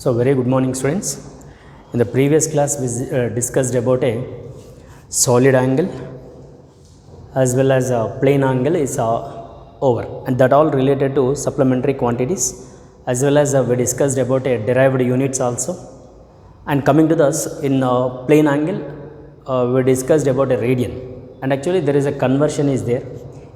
So very good morning students. In the previous class we discussed about a solid angle as well as a plane angle is over, and that all related to supplementary quantities, as well as we discussed about a derived units also. And coming to this, in plane angle we discussed about a radian, and actually there is a conversion is there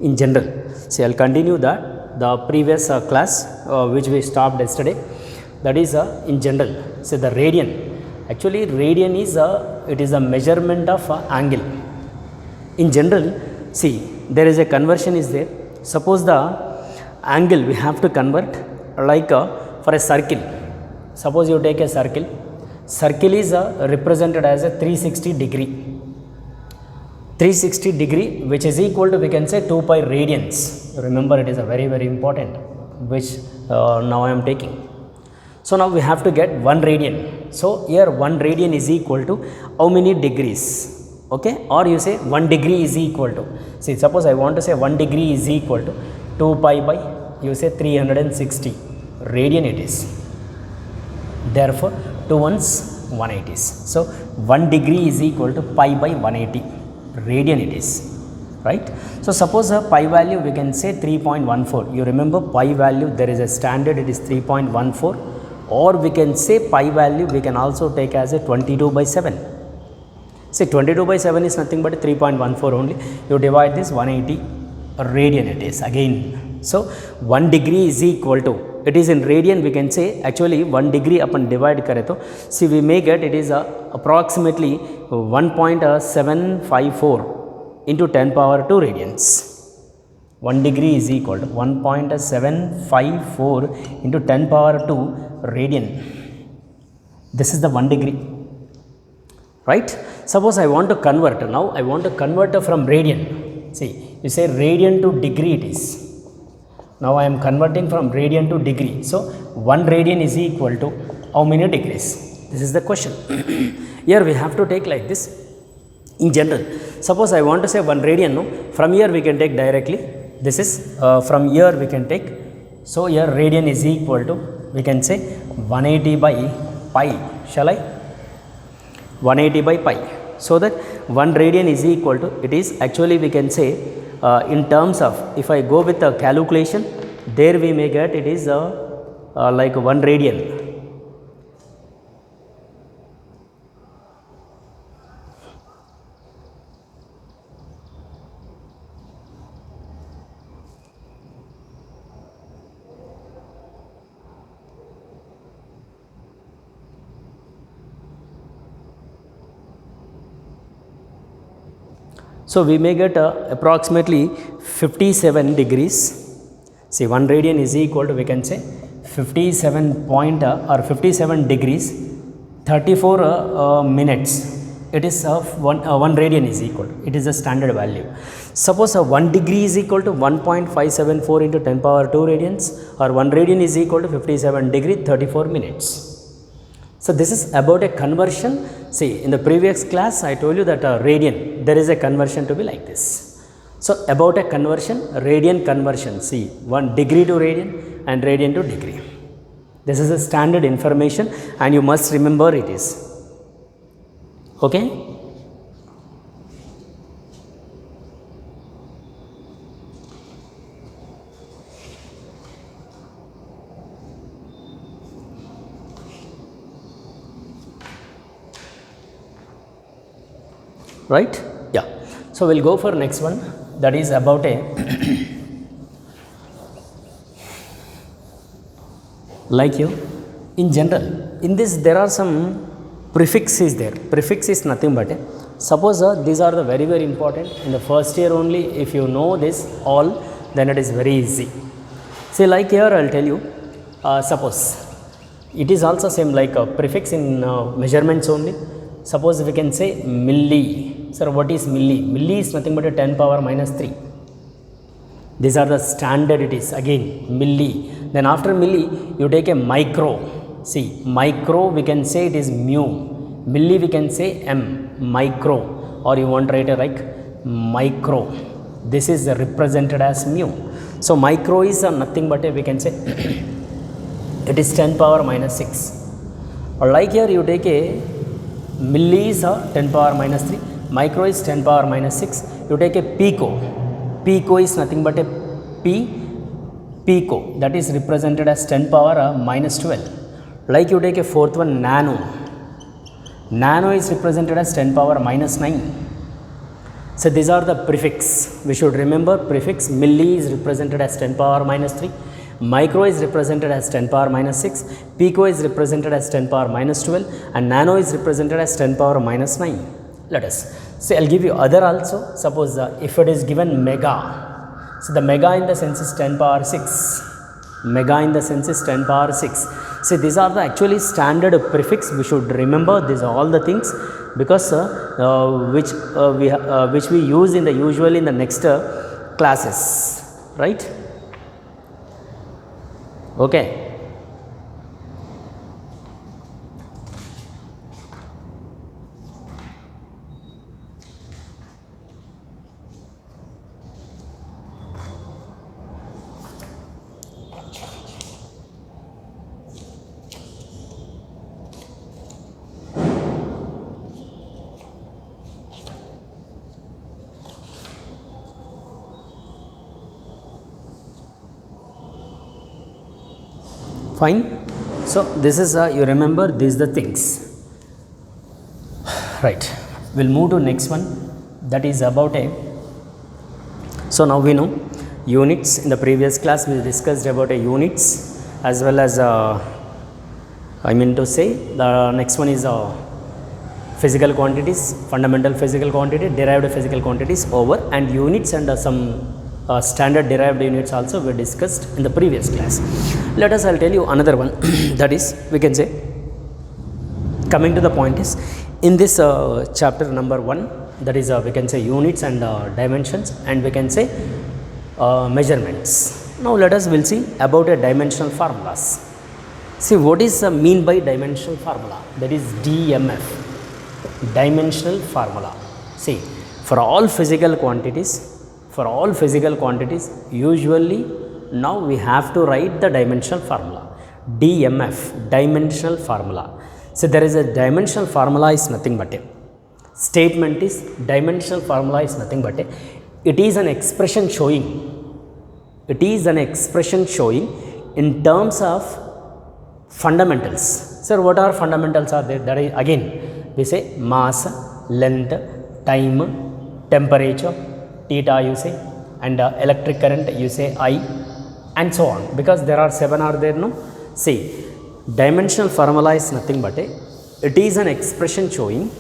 in general. See, I'll continue that the previous class which we stopped yesterday, that is in general. So the radian, actually radian is it is a measurement of angle. In general, see, there is a conversion is there. Suppose the angle we have to convert, like for a circle. Suppose you take a circle. Circle is represented as a 360 degree. 360 degree, which is equal to, we can say, 2 pi radians. Remember, it is a very important, which now I am taking. So now we have to get 1 radian. So here 1 radian is equal to how many degrees? Okay, or you say 1 degree is equal to, see, suppose I want to say 1 degree is equal to 2 pi by, you say 360 radian it is. Therefore 2 ones 180. So 1 degree is equal to pi by 180 radian it is, right? So suppose a pi value we can say 3.14. You remember pi value, there is a standard, it is 3.14, or we can say pi value we can also take as a 22 by 7. Say 22 by 7 is nothing but 3.14 only. You divide this 180 radian it is again. So 1 degree is equal to, it is in radian, we can say actually 1 degree upon divide kare to, see, we may get it is approximately 1.754 into 10 power 2 radians. 1 degree is equal to 1.754 into 10 power 2 radian. This is the 1 degree, right? Suppose I want to convert, now I want to convert from radian. See, you say radian to degree it is. Now I am converting from radian to degree. So 1 radian is equal to how many degrees? This is the question. Here we have to take like this. In general, suppose I want to say 1 radian, no, from here we can take directly. This is from here we can take. So here radian is equal to, we can say 180 by pi. Shall I? 180 by pi. So that 1 radian is equal to, it is actually we can say in terms of, if I go with a calculation, there we may get it is like 1 radian. So we may get approximately 57 degrees. See, 1 radian is equal to, we can say 57 point or 57 degrees 34 minutes. It is 1 radian is equal to, it is a standard value. Suppose 1 degree is equal to 1.574 into 10 power 2 radians, or 1 radian is equal to 57 degree 34 minutes. So this is about a conversion. See, in the previous class I told you that radian, there is a conversion to be like this. So about a conversion, radian conversion, see, 1 degree to radian and radian to degree. This is a standard information and you must remember it is. Okay? Right? Yeah. So we'll go for next one, that is about a like you. In general, in this there are some prefixes there. Prefix is nothing but a, suppose these are the very important in the first year only. If you know this all, then it is very easy. See, like here I'll tell you, suppose it is also same like a prefix in measurements only. Suppose we can say milli. Sir, what is milli? Milli is nothing but a 10 power minus 3. These are the standard, it is again milli. Then after milli you take a micro. See, micro we can say it is mu. Milli we can say m. Micro, or you want to write it like micro. This is represented as mu. So micro is nothing but a, we can say it is 10 power minus 6. or like here you take a milli is 10 power minus 3, micro is 10 power minus 6, you take a pico. Pico is nothing but a pico, that is represented as 10 power minus 12. Like you take a fourth one, nano. Nano is represented as 10 power minus 9. So these are the prefix. We should remember prefix. Milli is represented as 10 power minus 3. Micro is represented as 10 power minus 6. Pico is represented as 10 power minus 12. And nano is represented as 10 power minus 9. Let us. So I'll give you other also. Suppose if it is given mega. So the mega in the sense is 10 power 6. Mega in the sense is 10 power 6. See, these are the actually standard prefix. We should remember these all the things, because which we use in the usually in the next classes, right? Okay. Fine. So this is you remember these the things, right? We'll move to next one, that is about a. So now we know units. In the previous class we discussed about a units, as well as I mean to say the next one is physical quantities, fundamental physical quantity, derived physical quantities over, and units and some standard derived units also we discussed in the previous class. Let us, I'll tell you another one that is, we can say, coming to the point is, in this chapter number 1, that is we can say units and dimensions, and we can say measurements. Now let us will see about a dimensional formulas. See, what is mean by dimensional formula? That is DMF, dimensional formula. See, for all physical quantities, usually now we have to write the dimensional formula, DMF, dimensional formula. So there is a dimensional formula is nothing but a statement is dimensional formula is nothing but a, it is an expression showing, in terms of fundamentals. Sir, what are fundamentals are there? That is, again we say mass, length, time, temperature, theta you say, and electric current you say I, and so on, because there are 7 are there, no? See, dimensional formula is nothing but a, it is an expression showing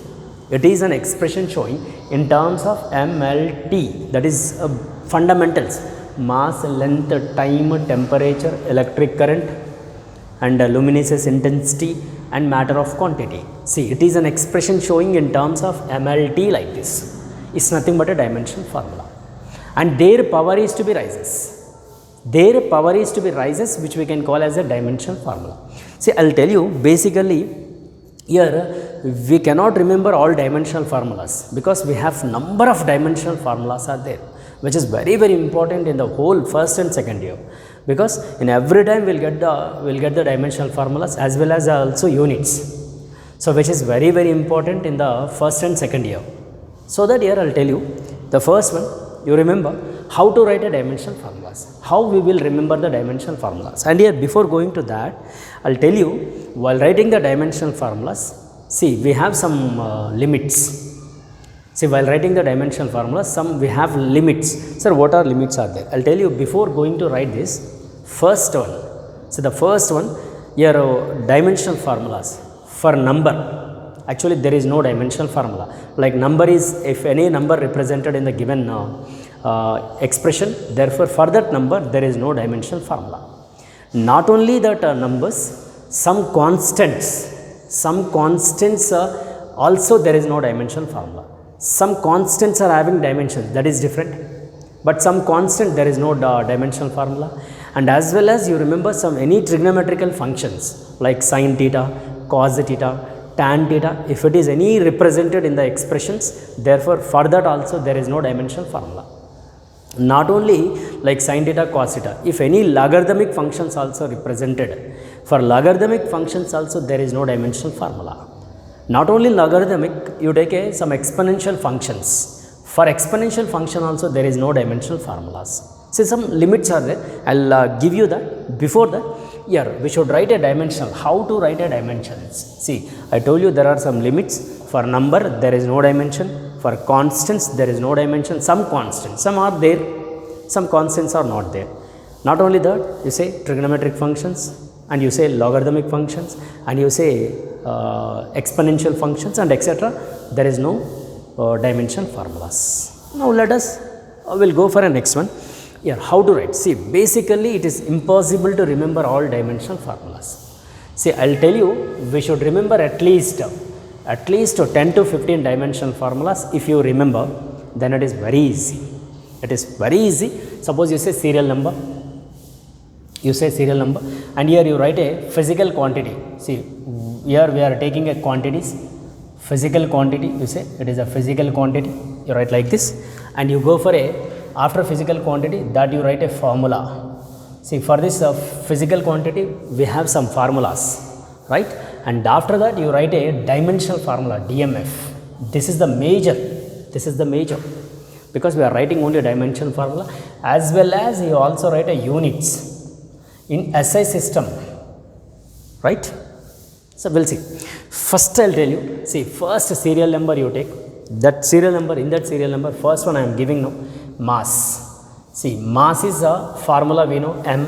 in terms of MLT, that is fundamentals, mass, length, time, temperature, electric current, and luminescence intensity, and matter of quantity. See, it is an expression showing in terms of MLT like this. It's nothing but a dimensional formula, and their power is to be rises. Which we can call as a dimensional formula. See, I'll tell you, basically here we cannot remember all dimensional formulas, because we have number of dimensional formulas are there, which is very, very important in the whole first and second year, because in every time we'll get the dimensional formulas as well as also units. So which is very, very important in the first and second year. So that here I'll tell you the first one, you remember how to write a dimensional formulas, how we will remember the dimensional formulas. And here before going to that, I'll tell you, while writing the dimensional formulas, see, we have some limits. See, while writing the dimensional formulas, we have limits. Sir, what are limits are there? I'll tell you before going to write this first one. So the first one, here dimensional formulas for number. Actually, there is no dimensional formula. Like number is, if any number represented in the given expression, therefore for that number there is no dimensional formula. Not only that numbers, some constants also there is no dimensional formula. Some constants are having dimensions, that is different, but some constant there is no dimensional formula. And as well as you remember any trigonometrical functions like sin theta, cos theta, tan theta, if it is any represented in the expressions, therefore for that also there is no dimensional formula. Not only like sin theta cos theta, if any logarithmic functions also represented, for logarithmic functions also there is no dimensional formula. Not only logarithmic, you take some exponential functions. For exponential function also there is no dimensional formulas. See, some limits are there. I'll give you that. Before that, here we should write a dimensional. How to write a dimensions? See, I told you there are some limits. For number there is no dimension. For constants there is no dimension. Some constants, some are there, some constants are not there. Not only that, you say trigonometric functions, and you say logarithmic functions, and you say exponential functions, and etc. There is no dimension formulas. Now let us will go for a next one. Here, how to write? See, basically it is impossible to remember all dimensional formulas. See, I'll tell you, we should remember at least 10 to 15 dimensional formulas. If you remember, then it is very easy. It is very easy. Suppose you say serial number, and here you write a physical quantity. See, here we are taking a quantities, physical quantity. You say it is a physical quantity. You write like this, and you go for a, after physical quantity, that you write a formula. See, for this physical quantity we have some formulas, right? And after that you write a dimensional formula, DMF. This is the major, because we are writing only dimensional formula, as well as you also write a units in SI system, right? So we'll see. First I'll tell you, see, first serial number you take, that serial number, in that serial number, first one I am giving now, mass. See, mass is a formula we know, m,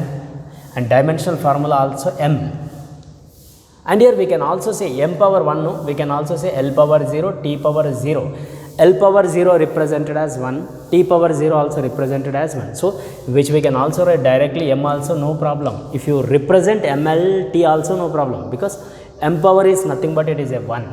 and dimensional formula also m. And here we can also say m power 1, no, we can also say L power 0, T power 0. L power 0 represented as 1, T power 0 also represented as 1. So, which we can also write directly m also, no problem. If you represent ml, T also no problem, because m power is nothing but it is a 1.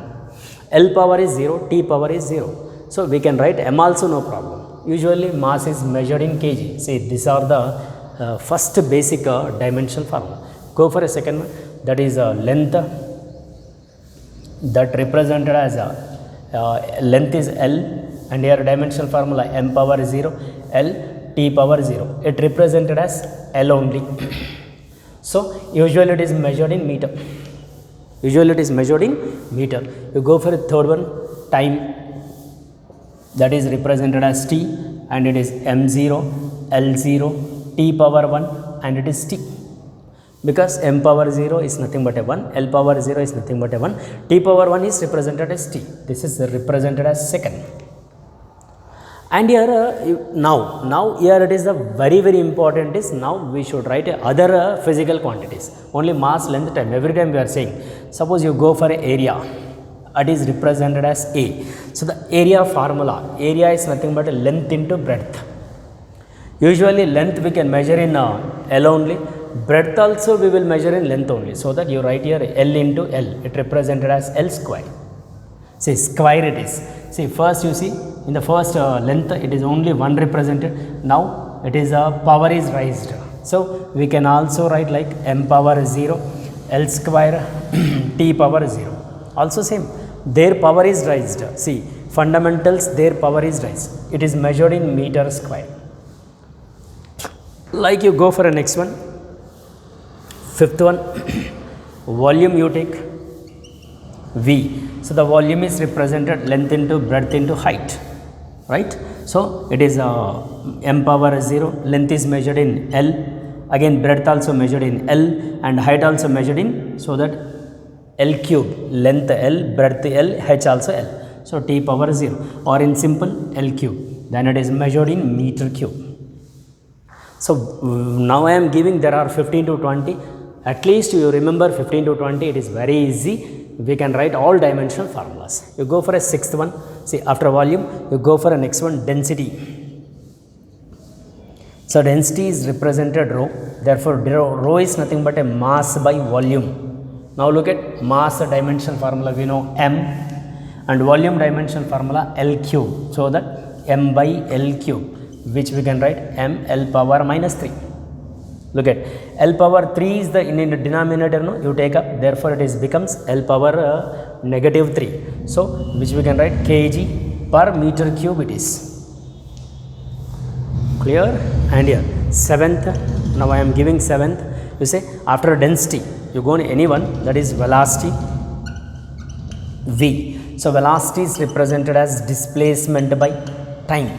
L power is 0, T power is 0. So, we can write m also, no problem. Usually mass is measured in kg. See, these are the first basic dimensional formula. Go for a second one, that is length, that represented as length is L, and here dimensional formula m power 0, L, T power 0. It represented as L only. So, usually it is measured in meter. You go for a third one, time, that is represented as T, and it is m0, L0, T power 1, and it is T. Because m power 0 is nothing but a 1, L power 0 is nothing but a 1, T power 1 is represented as T. This is represented as second. And here now here it is the very important is, now we should write other physical quantities. Only mass, length, time, every time we are saying. Suppose you go for an area, it is represented as A. So the area formula, area is nothing but a length into breadth. Usually length we can measure in L only, breadth also we will measure in length only. So that you write here L into L, it represented as L square. See, square it is. See, first you see, in the first length it is only 1 represented. Now it is power is raised. So we can also write like m power 0, L square, T power 0. Also same, their power is raised. See, fundamentals, their power is raised. It is measured in meter square. Like you go for a next one, fifth one, volume you take, V. So the volume is represented length into breadth into height, right? So it is m power 0, length is measured in L, again breadth also measured in L, and height also measured in, so that L cube, length L, breadth L, h also L. So T power 0, or in simple L cube, then it is measured in meter cube. So now I am giving, there are 15 to 20, at least you remember 15 to 20, it is very easy. We can write all dimensional formulas. You go for a sixth one, see, after volume you go for a next one, density. So density is represented rho, therefore rho is nothing but a mass by volume. Now look at mass dimensional formula, we know m, and volume dimensional formula L cube, so that m by L cube, which we can write m L power minus 3. Look at L power 3 is the in the denominator, no, you take up, therefore it is becomes L power negative 3. So which we can write kg per meter cube it is. Clear? And here, seventh, now I am giving seventh. You say after density, you go on any one, that is velocity V. So velocity is represented as displacement by time.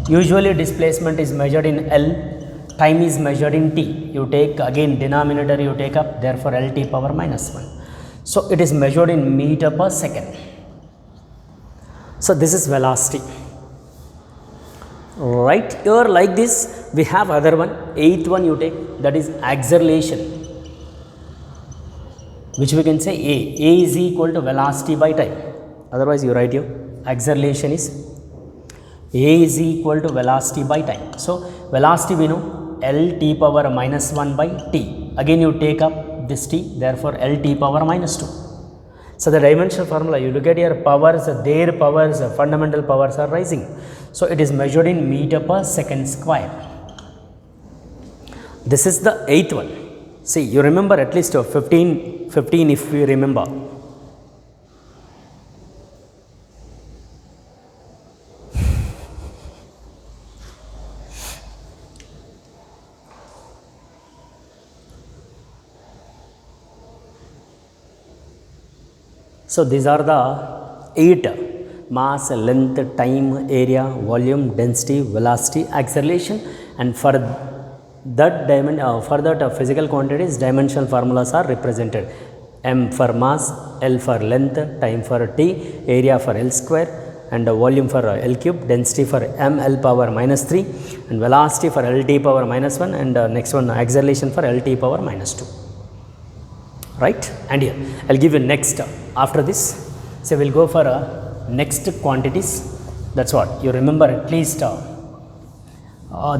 Usually displacement is measured in L, time is measured in T. You take again denominator you take up, therefore LT power minus 1. So it is measured in meter per second. So this is velocity. Right here like this we have other one, eighth one you take, that is acceleration, which we can say A is equal to velocity by time. Otherwise you write here acceleration is A is equal to velocity by time. So velocity we know L t power minus 1 by t. Again you take up this t, therefore L t power minus 2. So the dimensional formula, you look at your powers, their powers, fundamental powers are rising. So it is measured in meter per second square. This is the eighth one. See, you remember at least 15 if you remember. So these are the 8: mass, length, time, area, volume, density, velocity, acceleration, and for that physical quantities dimensional formulas are represented. M for mass, L for length, time for t, area for L square, and volume for L cube, density for m L power minus 3, and velocity for L t power minus 1, and next one acceleration for L t power minus 2. Right? And here I'll give you next after this. So we'll go for next quantities. That's what you remember at least.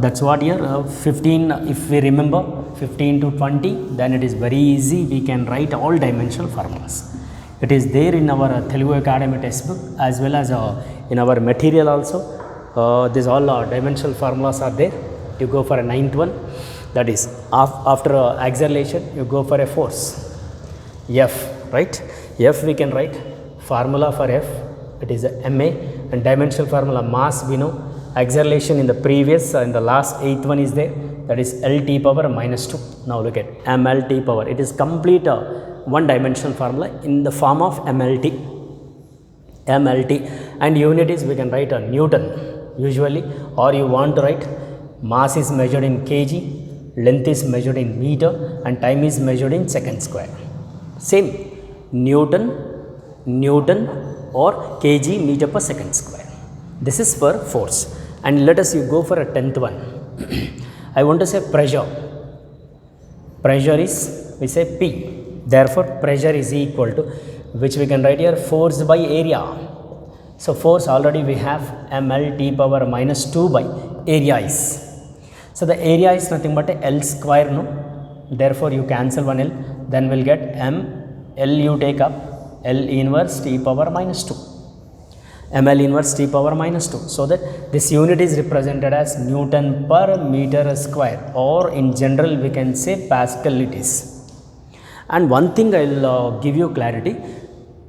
That's what here 15. If we remember 15 to 20, then it is very easy. We can write all dimensional formulas. It is there in our Telugu Academy textbook as well as in our material also. These all dimensional formulas are there. You go for a ninth one. That is after acceleration, you go for a force. F, right? F we can write formula for F, it is a MA, and dimensional formula mass we know, acceleration in the previous in the last eighth one is there, that is LT power minus 2. Now look at MLT power, it is complete one dimensional formula in the form of MLT, and unit is we can write a Newton usually, or you want to write mass is measured in kg, length is measured in meter, and time is measured in second square. Same Newton or kg meter per second square. This is for force. And let us go for a 10th one. I want to say pressure. Pressure is, we say P. Therefore pressure is equal to, which we can write here, force by area. So force already we have MLT power minus 2 by area is. So the area is nothing but a L square, no? Therefore you cancel one L, then we'll get L you take up L inverse T power minus 2, ML inverse T power minus 2. So that this unit is represented as Newton per meter square, or in general we can say Pascal it is. And one thing I'll give you clarity,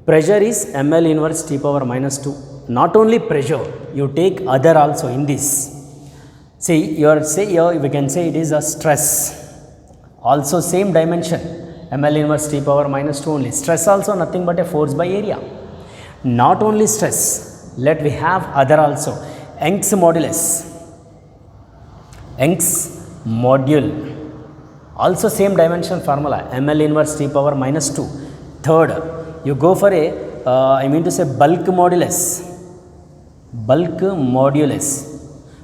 pressure is ML inverse T power minus 2. Not only pressure, you take other also in this. See, here we can say it is a stress. Also same dimension, ML inverse T power minus 2 only. Stress also nothing but a force by area. Not only stress, let we have other also. Young's modulus. Young's module. Also same dimension formula, ML inverse T power minus 2. Third, you go for a, bulk modulus. Bulk modulus.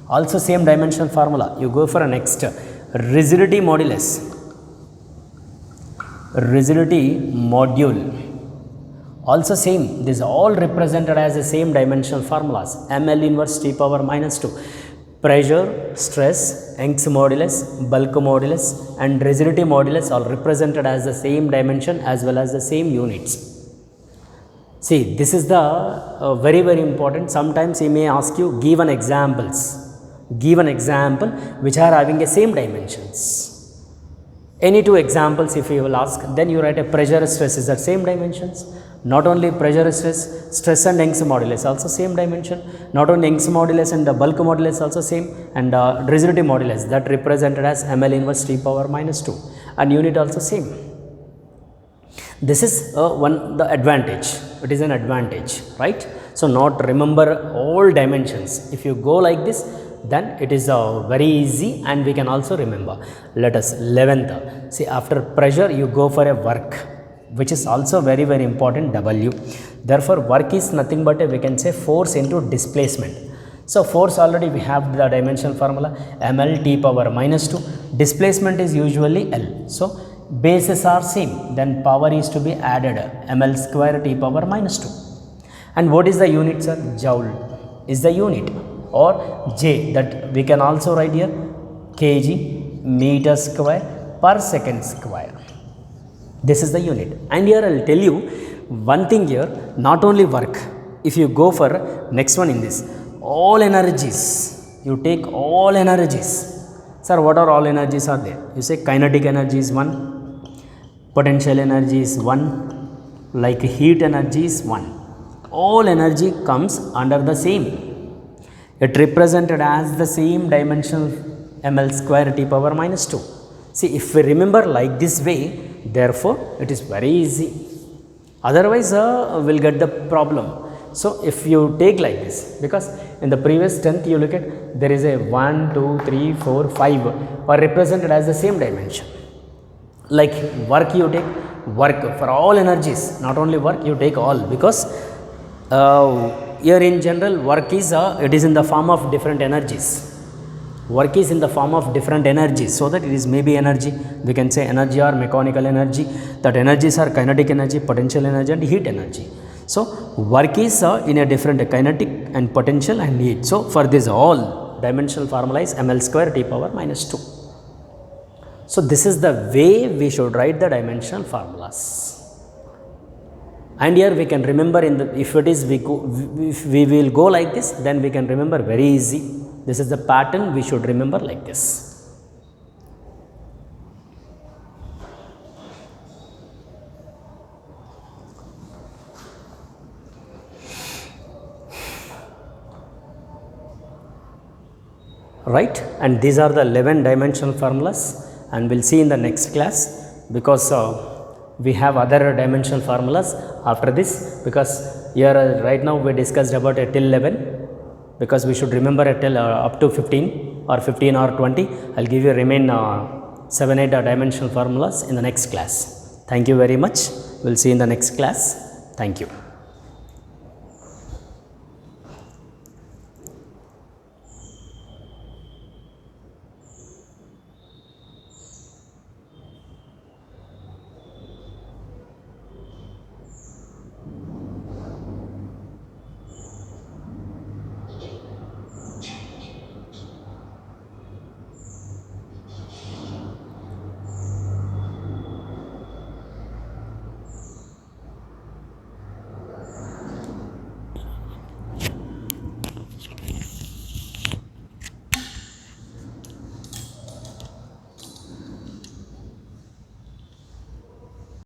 Also same dimension formula. You go for a next, rigidity modulus. Rigidity module, also same, this is all represented as the same dimensional formulas, ML inverse T power minus 2, pressure, stress, Young's modulus, bulk modulus, and rigidity modulus all represented as the same dimension as well as the same units. See, this is the very important. Sometimes he may ask you give an example which are having the same dimensions. Any two examples if you will ask, then you write a pressure, stress is the same dimensions, Not only pressure stress and Young's modulus also same dimension. Not only Young's modulus and the bulk modulus also same, and rigidity modulus that represented as ml inverse T power minus 2, and unit also same. This is the advantage. It is an advantage, right? So not remember all dimensions. If you go like this, then it is very easy, and we can also remember. Let us 11th. See, after pressure you go for a work, which is also very important, W. Therefore work is nothing but we can say force into displacement. So force already we have the dimensional formula, ml T power minus 2. Displacement is usually L. So bases are same, then power is to be added, ml square T power minus 2. And what is the unit, sir? Joule is the unit, or J, that we can also write here, kg meter square per second square. This is the unit. And here I will tell you one thing here, not only work. If you go for next one in this, all energies, you take all energies. Sir, what are all energies are there? You say kinetic energy is 1, potential energy is 1, like heat energy is 1. All energy comes under the same. It represented as the same dimensional ml square T power minus 2. See, if we remember like this way, therefore it is very easy. Otherwise we'll get the problem. So if you take like this, because in the previous 10th you look at, there is a 1, 2, 3, 4, 5 are represented as the same dimension. Like work, you take work for all energies, not only work, you take all, because here in general work is it is in the form of different energies. Work is in the form of different energies, so that it is maybe energy, we can say energy or mechanical energy. That energies are kinetic energy, potential energy and heat energy. So work is in a different kinetic and potential and heat. So for this all dimensional formula is ml square T power minus 2. So this is the way we should write the dimensional formulas. And here we can remember in the, if it is if we will go like this, then we can remember very easy. This is the pattern we should remember like this. Right, and these are the 11 dimensional formulas, and we'll see in the next class, because we have other dimensional formulas after this, because here right now we discussed about a till 11, because we should remember a till up to 15 or 15 or 20. I'll give you remain 7-8 dimensional formulas in the next class. Thank you very much. We'll see in the next class. Thank you.